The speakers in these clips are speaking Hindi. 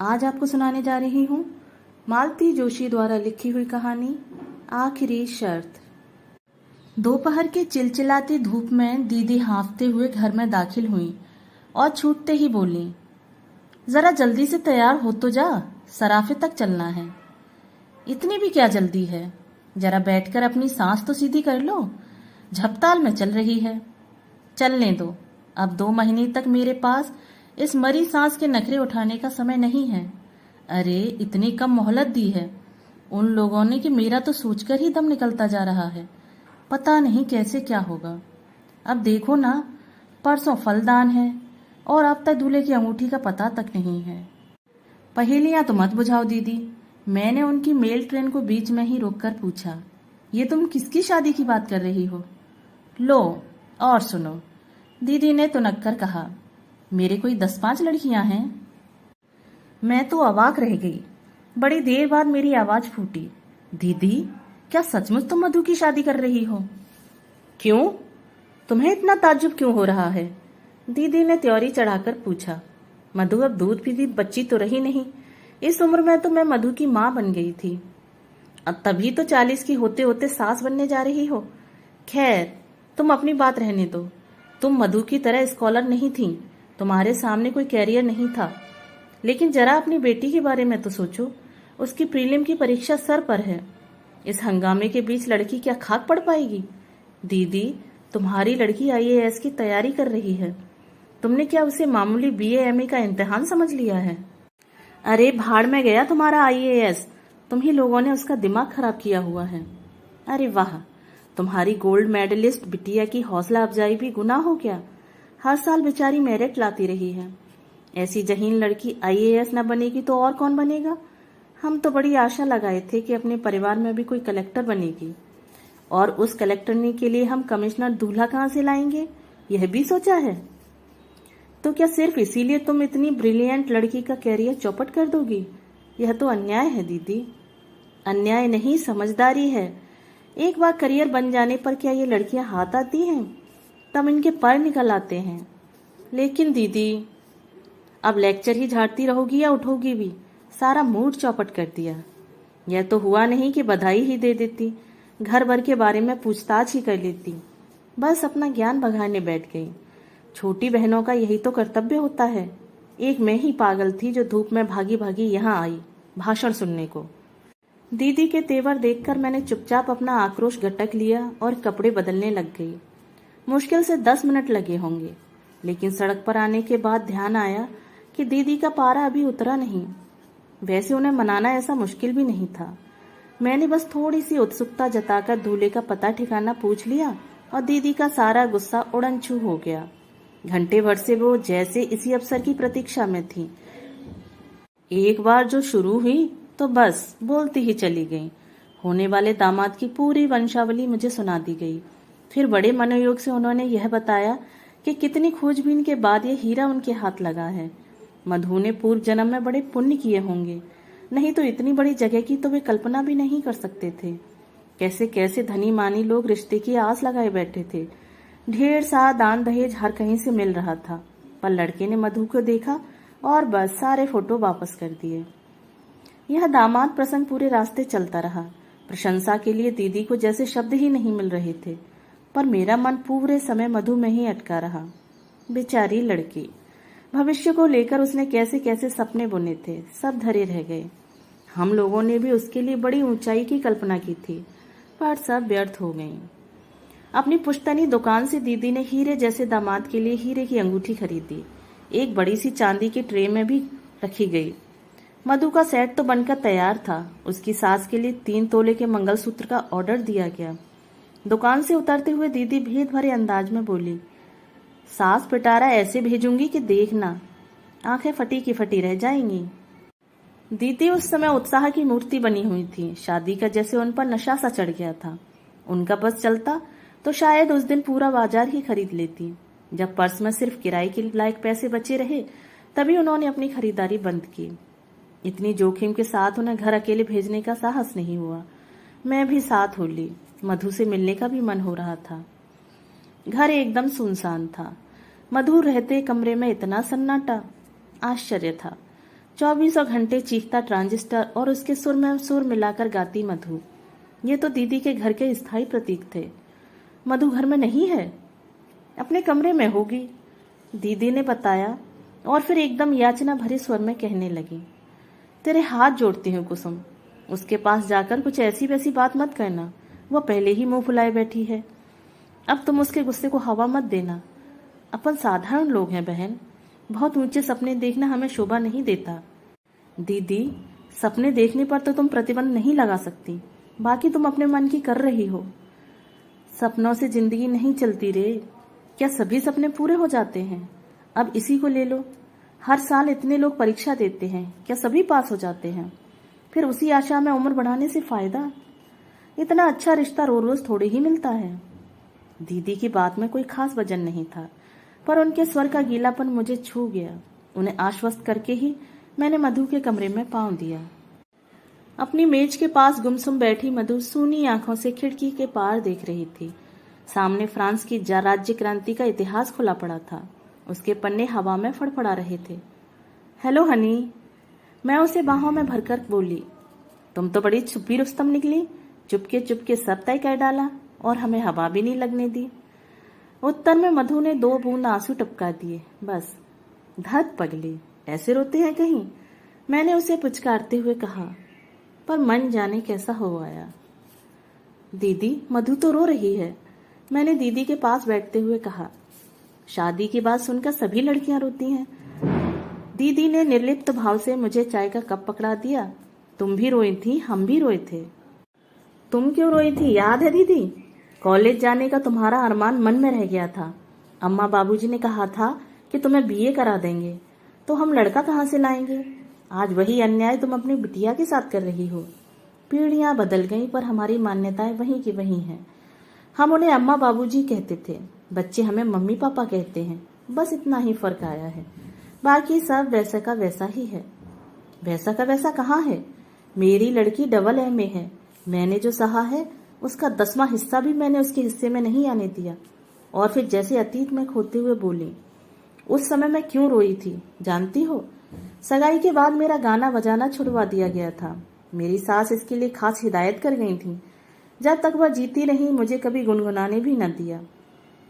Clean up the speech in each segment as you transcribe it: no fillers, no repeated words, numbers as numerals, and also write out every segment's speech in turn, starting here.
आज आपको सुनाने जा रही हूँ मालती जोशी द्वारा लिखी हुई कहानी आखिरी शर्त। दोपहर के चिलचिलाती धूप में दीदी हांफते हुए घर में दाखिल हुई और छूटते ही बोली, जरा जल्दी से तैयार हो तो जा, सराफे तक चलना है। इतनी भी क्या जल्दी है, जरा बैठकर अपनी सांस तो सीधी कर लो, झपताल में चल रही है। चलने दो, अब 2 महीने तक मेरे पास इस मरी सांस के नखरे उठाने का समय नहीं है। अरे इतनी कम मोहलत दी है उन लोगों ने कि मेरा तो सोचकर ही दम निकलता जा रहा है। पता नहीं कैसे क्या होगा। अब देखो ना, परसों फलदान है और अब तक दूल्हे की अंगूठी का पता तक नहीं है। पहेलियां तो मत बुझाओ दीदी, मैंने उनकी मेल ट्रेन को बीच में ही रोककर पूछा, ये तुम किसकी शादी की बात कर रही हो? लो और सुनो, दीदी ने तुनक कर कहा, मेरे कोई 10-5 लड़कियां हैं। मैं तो अवाक रह गई। बड़ी देर बाद मेरी आवाज फूटी, दीदी क्या सचमुच तुम मधु की शादी कर रही हो? क्यों, तुम्हें इतना ताज्जुब क्यों हो रहा है? दीदी ने त्योरी चढ़ाकर पूछा। मधु अब दूध पीती बच्ची तो रही नहीं, इस उम्र में तो मैं मधु की माँ बन गई थी। अब तभी तो 40 की होते होते सास बनने जा रही हो। खैर तुम अपनी बात रहने दो। तुम मधु की तरह स्कॉलर नहीं थी, तुम्हारे सामने कोई कैरियर नहीं था। लेकिन जरा अपनी बेटी के बारे में तो सोचो, उसकी प्रीलिम की परीक्षा सर पर है। इस हंगामे के बीच लड़की क्या खाक पड़ पाएगी? दीदी, तुम्हारी लड़की IAS की तैयारी कर रही है, तुमने क्या उसे मामूली BA MA का इम्तिहान समझ लिया है? अरे भाड़ में गया तुम्हारा IAS, तुम ही लोगों ने उसका दिमाग खराब किया हुआ है। अरे वाह, तुम्हारी गोल्ड मेडलिस्ट बिटिया की हौसला अफजाई भी गुनाह हो क्या? हर साल बेचारी मेरिट लाती रही है। ऐसी जहीन लड़की IAS न बनेगी तो और कौन बनेगा? हम तो बड़ी आशा लगाए थे कि अपने परिवार में भी कोई कलेक्टर बनेगी, और उस कलेक्टरनी के लिए हम कमिश्नर दूल्हा कहाँ से लाएंगे, यह भी सोचा है? तो क्या सिर्फ इसीलिए तुम इतनी ब्रिलियंट लड़की का कैरियर चौपट कर दोगी? यह तो अन्याय है दीदी। अन्याय नहीं, समझदारी है। एक बार करियर बन जाने पर क्या ये लड़कियां हाथ आती हैं? तब इनके पर निकल आते हैं। लेकिन दीदी, अब लेक्चर ही झाड़ती रहोगी या उठोगी भी? सारा मूड चौपट कर दिया। यह तो हुआ नहीं कि बधाई ही दे देती, घर भर के बारे में पूछताछ ही कर लेती। बस अपना ज्ञान बघाड़ने बैठ गई। छोटी बहनों का यही तो कर्तव्य होता है। एक मैं ही पागल थी जो धूप में भागी भागी यहाँ आई भाषण सुनने को। दीदी के तेवर देखकर मैंने चुपचाप अपना आक्रोश गटक लिया और कपड़े बदलने लग गई। मुश्किल से 10 मिनट लगे होंगे, लेकिन सड़क पर आने के बाद ध्यान आया कि दीदी का पारा अभी उतरा नहीं। वैसे उन्हें मनाना ऐसा मुश्किल भी नहीं था। मैंने बस थोड़ी सी उत्सुकता जताकर दूल्हे का पता ठिकाना पूछ लिया और दीदी का सारा गुस्सा उड़नछू हो गया। घंटे भर से वो जैसे इसी अवसर की प्रतीक्षा में थी। एक बार जो शुरू हुई तो बस बोलती ही चली गई। होने वाले दामाद की पूरी वंशावली मुझे सुना दी गई। फिर बड़े मनोयोग से उन्होंने यह बताया कि कितनी खोजबीन के बाद ये हीरा उनके हाथ लगा है। मधु ने पूर्व जन्म में बड़े पुण्य किए होंगे, नहीं तो इतनी बड़ी जगह की तो वे कल्पना भी नहीं कर सकते थे। कैसे कैसे धनी मानी लोग रिश्ते की आस लगाए बैठे थे। ढेर सा दान दहेज हर कहीं से मिल रहा था, पर लड़के ने मधु को देखा और बस सारे फोटो वापस कर दिए। यह दामाद प्रसंग पूरे रास्ते चलता रहा। प्रशंसा के लिए दीदी को जैसे शब्द ही नहीं मिल रहे थे, पर मेरा मन पूरे समय मधु में ही अटका रहा। बेचारी लड़की, भविष्य को लेकर उसने कैसे कैसे सपने बुने थे, सब धरे रह गए। हम लोगों ने भी उसके लिए बड़ी ऊंचाई की कल्पना की थी, पर सब व्यर्थ हो गई। अपनी पुश्तैनी दुकान से दीदी ने हीरे जैसे दामाद के लिए हीरे की अंगूठी खरीदी। एक बड़ी सी चांदी की ट्रे में भी रखी गई। मधु का सेट तो बनकर तैयार था। उसकी सास के लिए 3 तोले के मंगलसूत्र का ऑर्डर दिया गया। दुकान से उतरते हुए दीदी भेद भरे अंदाज में बोली, सास पिटारा ऐसे भेजूंगी कि देखना, आंखें फटी की फटी रह जाएंगी। दीदी उस समय उत्साह की मूर्ति बनी हुई थी। शादी का जैसे उन पर नशा सा चढ़ गया था। उनका बस चलता तो शायद उस दिन पूरा बाजार ही खरीद लेती। जब पर्स में सिर्फ किराए के लायक पैसे बचे रहे, तभी उन्होंने अपनी खरीदारी बंद की। इतनी जोखिम के साथ उन्हें घर अकेले भेजने का साहस नहीं हुआ। मैं भी साथ हो ली। मधु से मिलने का भी मन हो रहा था। घर एकदम सुनसान था। मधु रहते कमरे में इतना सन्नाटा, आश्चर्य था। 24 घंटे चीखता ट्रांजिस्टर और उसके सुर में सुर मिलाकर गाती मधु। ये तो दीदी के घर के स्थायी प्रतीक थे। मधु घर में नहीं है, अपने कमरे में होगी, दीदी ने बताया और फिर एकदम याचना भरे स्वर में कहने लगी, तेरे हाथ जोड़ती हूँ कुसुम, उसके पास जाकर कुछ ऐसी वैसी बात मत करना, वह पहले ही मुंह फुलाए बैठी है। अब तुम उसके गुस्से को हवा मत देना। अपन साधारण लोग हैं बहन, बहुत ऊंचे सपने देखना हमें शोभा नहीं देता। दीदी, सपने देखने पर तो तुम प्रतिबंध नहीं लगा सकती, बाकी तुम अपने मन की कर रही हो। सपनों से जिंदगी नहीं चलती रे, क्या सभी सपने पूरे हो जाते हैं? अब इसी को ले लो, हर साल इतने लोग परीक्षा देते हैं, क्या सभी पास हो जाते हैं? फिर उसी आशा में उम्र बढ़ाने से फायदा? इतना अच्छा रिश्ता रोज रोज थोड़ी ही मिलता है। दीदी की बात में कोई खास वजन नहीं था, पर उनके स्वर का गीलापन मुझे छू गया। उन्हें आश्वस्त करके ही मैंने मधु के कमरे में पांव दिया। अपनी मेज के पास गुमसुम बैठी मधु सूनी आंखों से खिड़की के पार देख रही थी। सामने फ्रांस की राज्य क्रांति का इतिहास खुला पड़ा था, उसके पन्ने हवा में फड़फड़ा रहे थे। हेलो हनी, मैं उसे बाहों में भरकर बोली। तुम तो बड़ी छुपी रुस्तम निकली, चुपके चुपके सब तय कर डाला और हमें हवा भी नहीं लगने दी। उत्तर में मधु ने 2 बूंद आंसू टपका दिए। बस, धत पगली, ऐसे रोते हैं कहीं? मैंने उसे पुचकारते हुए कहा, पर मन जाने कैसा हो आया। दीदी, मधु तो रो रही है, मैंने दीदी के पास बैठते हुए कहा। शादी की बात सुनकर सभी लड़कियां रोती हैं। दीदी ने निर्लिप्त भाव से मुझे चाय का कप पकड़ा दिया। तुम भी रोई थी, हम भी रोए थे। तुम क्यों रोई थी, याद है दीदी? कॉलेज जाने का तुम्हारा अरमान मन में रह गया था। अम्मा बाबूजी ने कहा था कि तुम्हें बीए करा देंगे, तो हम लड़का कहाँ से लाएंगे? आज वही अन्याय तुम अपनी बिटिया के साथ कर रही हो। पीढ़ियां बदल गईं, पर हमारी मान्यताएं वहीं की वहीं हैं। हम उन्हें अम्मा बाबूजी कहते थे, बच्चे हमें मम्मी पापा कहते हैं। बस इतना ही फर्क आया है, बाकी सब वैसा का वैसा ही है। वैसा का वैसा कहाँ है? मेरी लड़की डबल एम ए है। मैंने जो सहा है उसका 10वां हिस्सा भी मैंने उसके हिस्से में नहीं आने दिया। और फिर जैसे अतीत में खोते हुए बोली, उस समय मैं क्यों रोई थी जानती हो? सगाई के बाद मेरा गाना बजाना छुड़वा दिया गया था। मेरी सास इसके लिए खास हिदायत कर गई थी। जब तक वह जीती रही मुझे कभी गुनगुनाने भी न दिया।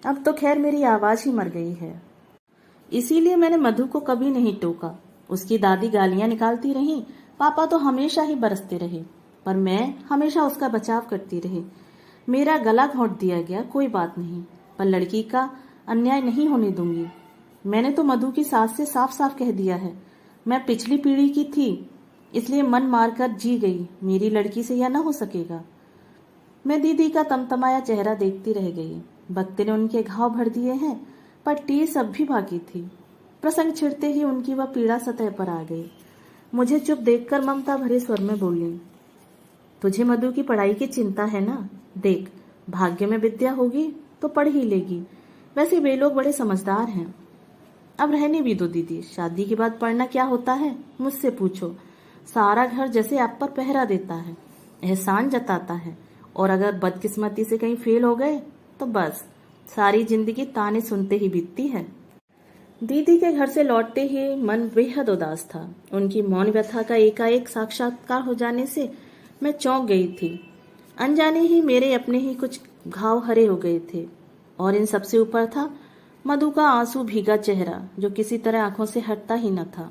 अब तो खैर मेरी आवाज ही मर गई है। इसीलिए मैंने मधु को कभी नहीं टोका। उसकी दादी गालियां निकालती रही, पापा तो हमेशा ही बरसते रहे, पर मैं हमेशा उसका बचाव करती रही। मेरा गला घोंट दिया गया, कोई बात नहीं, पर लड़की का अन्याय नहीं होने दूंगी। मैंने तो मधु की सास से साफ साफ कह दिया है, मैं पिछली पीढ़ी की थी, इसलिए मन मारकर जी गई। मेरी लड़की से यह न हो सकेगा। मैं दीदी का तमतमाया चेहरा देखती रह गई। वक्त ने उनके घाव भर दिए हैं, पर टीस अब भी बाकी थी। प्रसंग छिड़ते ही उनकी वह पीड़ा सतह पर आ गई। मुझे चुप देखकर ममता भरे स्वर में बोली, तुझे मधु की पढ़ाई की चिंता है ना? देख, भाग्य में विद्या होगी तो पढ़ ही लेगी। वैसे वे लोग बड़े समझदार हैं। अब रहने भी दो दीदी, शादी के बाद पढ़ना क्या होता है मुझसे पूछो। सारा घर जैसे आप पर पहरा देता है, एहसान जताता है, और अगर बदकिस्मती से कहीं फेल हो गए तो बस सारी जिंदगी ताने सुनते ही बीतती है। दीदी के घर से लौटते ही मन बेहद उदास था। उनकी मौन व्यथा का एकाएक साक्षात्कार हो जाने से मैं चौंक गई थी। अनजाने ही मेरे अपने ही कुछ घाव हरे हो गए थे, और इन सबसे ऊपर था मधु का आंसू भीगा चेहरा, जो किसी तरह आंखों से हटता ही न था।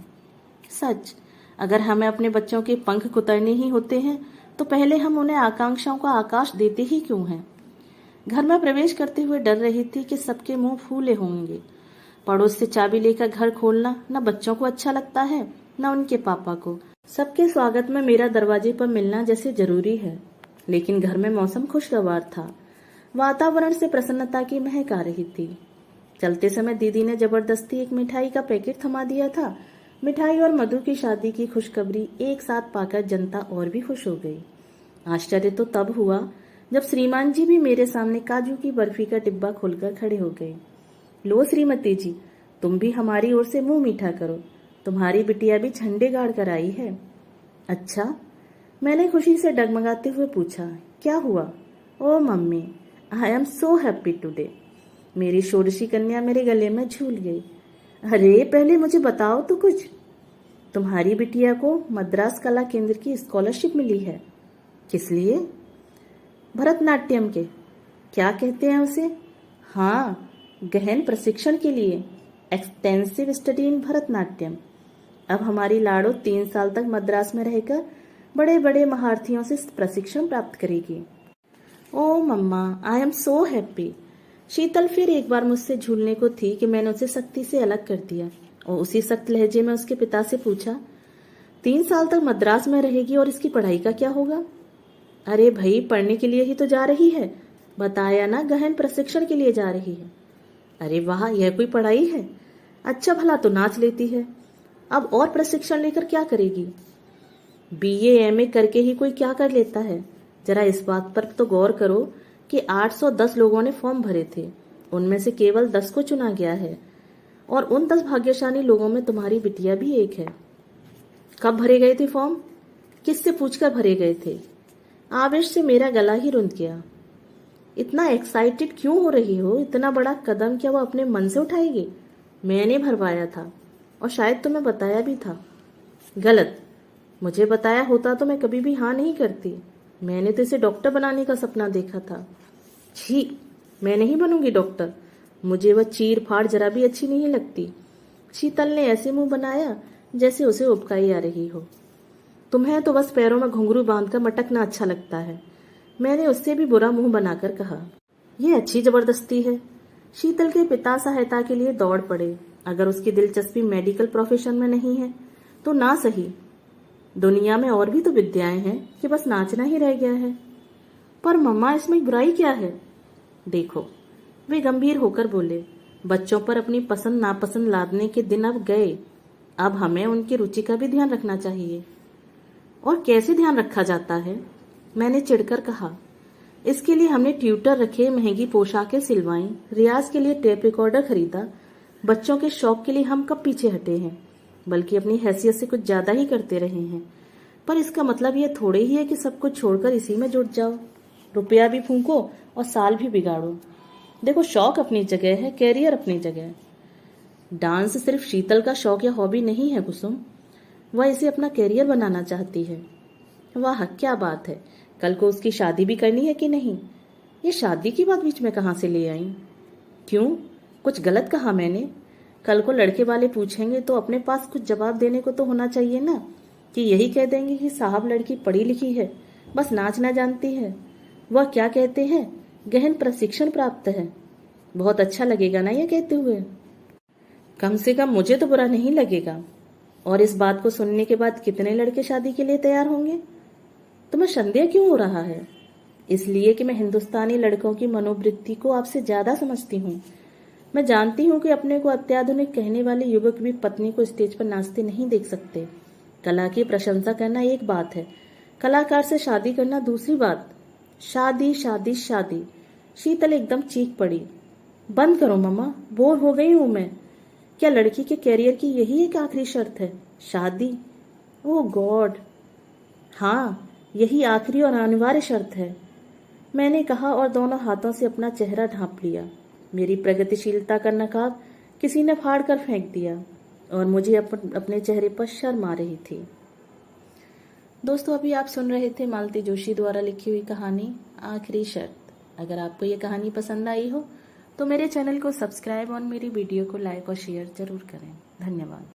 सच, अगर हमें अपने बच्चों के पंख कुतरने ही होते हैं तो पहले हम उन्हें आकांक्षाओं का आकाश देते ही क्यों हैं? घर में प्रवेश करते हुए डर रही थी कि सबके मुंह फूले होंगे। पड़ोस से चाबी लेकर घर खोलना न बच्चों को अच्छा लगता है न उनके पापा को। सबके स्वागत में मेरा दरवाजे पर मिलना जैसे जरूरी है। लेकिन घर में मौसम खुशगवार था, वातावरण से प्रसन्नता की महक आ रही थी। चलते समय दीदी ने जबरदस्ती एक मिठाई का पैकेट थमा दिया था। मिठाई और मधु की शादी की खुशखबरी एक साथ पाकर जनता और भी खुश हो गई। आश्चर्य तो तब हुआ जब श्रीमान जी भी मेरे सामने काजू की बर्फी का डिब्बा खोलकर खड़े हो गए। लो श्रीमती जी, तुम भी हमारी ओर से मुंह मीठा करो, तुम्हारी बिटिया भी झंडे गाड़ कर आई है। अच्छा, मैंने खुशी से डगमगाते हुए पूछा, क्या हुआ? ओ mummy, I am so happy today. मेरी षोडशी कन्या मेरे गले में झूल गई। अरे पहले मुझे बताओ तो कुछ। तुम्हारी बिटिया को मद्रास कला केंद्र की स्कॉलरशिप मिली है। किस लिए? भरतनाट्यम के, क्या कहते हैं उसे? हाँ, गहन प्रशिक्षण के लिए, एक्सटेंसिव स्टडी इन भरतनाट्यम। अब हमारी लाडो 3 साल तक मद्रास में रहकर बड़े बड़े महारथियों से प्रशिक्षण प्राप्त करेगी। ओ मम्मा, आई एम सो हैप्पी। शीतल फिर एक बार मुझसे झूलने को थी कि मैंने उसे सख्ती से अलग कर दिया और उसी सख्त लहजे में उसके पिता से पूछा, 3 साल तक मद्रास में रहेगी और इसकी पढ़ाई का क्या होगा? अरे भाई, पढ़ने के लिए ही तो जा रही है, बताया ना, गहन प्रशिक्षण के लिए जा रही है। अरे वाह, यह कोई पढ़ाई है? अच्छा भला तो नाच लेती है, अब और प्रशिक्षण लेकर क्या करेगी? बीए एमए करके ही कोई क्या कर लेता है? जरा इस बात पर तो गौर करो कि 810 लोगों ने फॉर्म भरे थे, उनमें से केवल 10 को चुना गया है और उन 10 भाग्यशाली लोगों में तुम्हारी बिटिया भी एक है। कब भरे गए थे फॉर्म? किससे पूछकर भरे गए थे? आवेश से मेरा गला ही रुंध गया। इतना एक्साइटेड क्यों हो रही हो? इतना बड़ा कदम क्या वो अपने मन से उठाएगी? मैंने भरवाया था और शायद तुम्हें बताया भी था। गलत। मुझे बताया होता तो मैं कभी भी हाँ नहीं करती। मैंने तो इसे डॉक्टर बनाने का सपना देखा था। छी, मैं नहीं बनूंगी डॉक्टर। मुझे वह चीर फाड़ जरा भी अच्छी नहीं लगती। शीतल ने ऐसे मुंह बनाया जैसे उसे उबकाई आ रही हो। तुम्हें तो बस पैरों में घुंघरू बांधकर मटकना अच्छा लगता है, मैंने उससे भी बुरा मुंह बनाकर कहा। यह अच्छी जबरदस्ती है। शीतल के पिता सहायता के लिए दौड़ पड़े। अगर उसकी दिलचस्पी मेडिकल प्रोफेशन में नहीं है तो ना सही, दुनिया में और भी तो विद्याएं हैं कि बस नाचना ही रह गया है। पर मम्मा, इसमें बुराई क्या है? देखो, वे गंभीर होकर बोले, बच्चों पर अपनी पसंद नापसंद लादने के दिन अब गए। अब हमें उनकी रुचि का भी ध्यान रखना चाहिए। और कैसे ध्यान रखा जाता है? मैंने चिढ़कर कहा। इसके लिए हमने ट्यूटर रखे, महंगी पोशाकें सिलवाई, रियाज के लिए टेप रिकॉर्डर खरीदा। बच्चों के शौक के लिए हम कब पीछे हटे हैं, बल्कि अपनी हैसियत से कुछ ज्यादा ही करते रहे हैं। पर इसका मतलब यह थोड़े ही है कि सब कुछ छोड़कर इसी में जुट जाओ, रुपया भी फूंको और साल भी बिगाड़ो। देखो, शौक अपनी जगह है, कैरियर अपनी जगह है। डांस सिर्फ शीतल का शौक या हॉबी नहीं है कुसुम, वह इसे अपना कैरियर बनाना चाहती है। वाह, क्या बात है। कल को उसकी शादी भी करनी है कि नहीं? ये शादी की बात बीच में कहाँ से ले आई? क्यों, कुछ गलत कहा मैंने? कल को लड़के वाले पूछेंगे तो अपने पास कुछ जवाब देने को तो होना चाहिए ना, कि यही कह देंगे कि साहब लड़की पढ़ी लिखी है, बस नाचना जानती है। वह क्या कहते हैं, गहन प्रशिक्षण प्राप्त है। बहुत अच्छा लगेगा ना यह कहते हुए? कम से कम मुझे तो बुरा नहीं लगेगा। और इस बात को सुनने के बाद कितने लड़के शादी के लिए तैयार होंगे? तुम्हें संदेह क्यों हो रहा है? इसलिए कि मैं हिंदुस्तानी लड़कों की मनोवृत्ति को आपसे ज्यादा समझती हूँ। मैं जानती हूँ कि अपने को अत्याधुनिक कहने वाले युवक भी पत्नी को स्टेज पर नाचते नहीं देख सकते। कला की प्रशंसा करना एक बात है, कलाकार से शादी करना दूसरी बात। शादी शादी शादी, शीतल एकदम चीख पड़ी। बंद करो मम्मा, बोर हो गई हूं मैं। क्या लड़की के कैरियर की यही एक आखिरी शर्त है, शादी? ओह गॉड, हाँ, यही आखिरी और अनिवार्य शर्त है, मैंने कहा और दोनों हाथों से अपना चेहरा ढांप लिया। मेरी प्रगतिशीलता का नकाब किसी ने फाड़ कर फेंक दिया और मुझे अपने चेहरे पर शर्म आ रही थी। दोस्तों, अभी आप सुन रहे थे मालती जोशी द्वारा लिखी हुई कहानी आखिरी शर्त। अगर आपको ये कहानी पसंद आई हो तो मेरे चैनल को सब्सक्राइब और मेरी वीडियो को लाइक और शेयर जरूर करें। धन्यवाद।